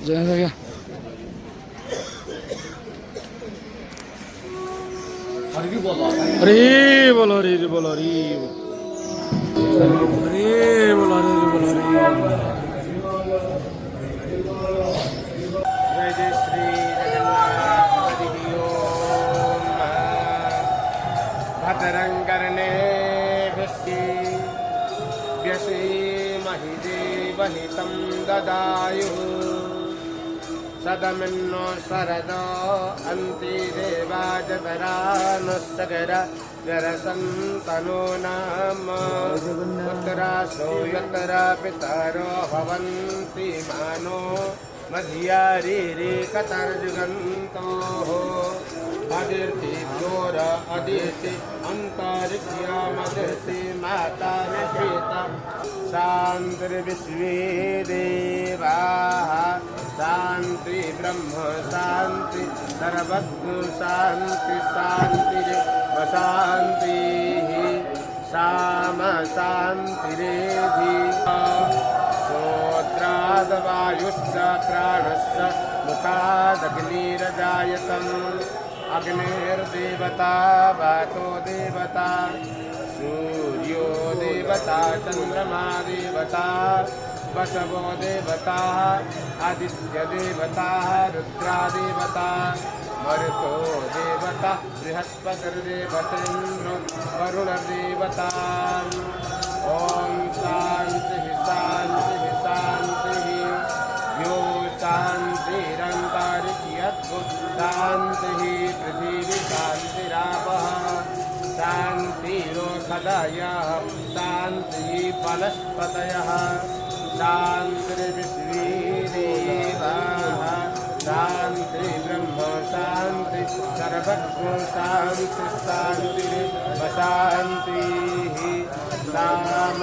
जय गया हरी बोलो हरी बोलो हरी बोलो हरी हरी बोलो हरी बोलो हरी। जय जय श्री जगन्नाथ हरि ओम। भद्रं कर्णेभिर्यसेमहि देवहितं ददायुः सदमिन्नो शरदो अन्ति देवाजतरानुस्सगर जरसन्तनो नाम पुत्रासो यत्र पितरो भवन्ति मानो मध्यारीरे कतर्जुगन्तोः अदिर्तिभ्योर अदिति अन्तरिक्ष्यामदिति माता निषेता शान्तिर्विश्वे देवाः शान्ति ब्रह्म शान्ति सर्वज्ञ शान्ति शान्तिरेव शान्तिः साम शान्तिरेधि श्रोत्राद्वायुश्च प्राणश्च मुखादग्निरजायतम् अग्निर्देवता वातो देवता सूर्यो देवता चन्द्रमा देवता वसवो देवता आदित्यदेवता रुद्रादेवता मरुतो देवता बृहस्पतिर्देवतेन्द्रो वरुणदेवता। ॐ शान्तिः शान्तिः शान्तिः यो शान्तिरन्तरिक्षयद्भुत शान्तिः पृथिवी शान्तिरापः शान्तिरोषधयः शान्तिः वनस्पतयः शान्तिर्विश्वे देवाः शान्ति ब्रह्म शान्ति सर्वज्ञ शान्ति शान्तिरेव शान्तिः साम